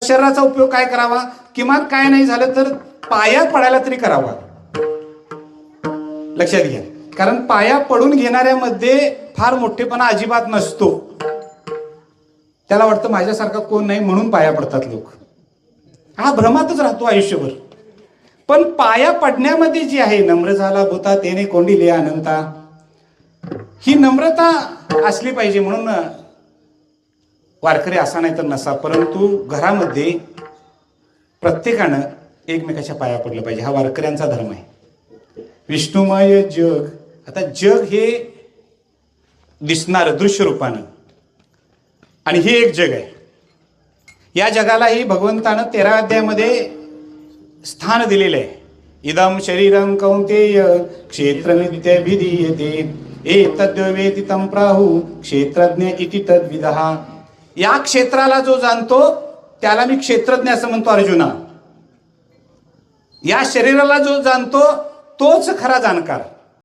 शरीराचा उपयोग काय करावा, किमान काय नाही झालं तर पाया पडायला तरी करावा. लक्षात घ्या, कारण पाया पडून घेणाऱ्यामध्ये फार मोठेपणा अजिबात नसतो. त्याला वाटतं माझ्यासारखा कोण नाही म्हणून पाया पडतात लोक. हा भ्रमातच राहतो आयुष्यभर. पण पाया पडण्यामध्ये जी आहे, नम्र झाला भूता तेने कोंडिले अनंता, ही नम्रता असली पाहिजे. म्हणून वारकरी असा नाही तर नसा, परंतु घरामध्ये प्रत्येकानं एकमेकाच्या पाया पडलं पाहिजे. हा वारकऱ्यांचा धर्म आहे. विष्णुमय जग, आता जग हे दिसणारं दृश्य रूपानं, आणि हे एक जग आहे. या जगालाही भगवंतानं 13व्या अध्यायामध्ये स्थान दिलेलं आहे. इदम शरीरम कौंतेय क्षेत्रमित्यभिधीयते एतद्वेति तं प्राहु क्षेत्रज्ञ इति तद्विदः. या क्षेत्राला जो जाणतो त्याला मी क्षेत्रज्ञ असं म्हणतो अर्जुना. या शरीराला जो जाणतो तोच खरा जाणकार.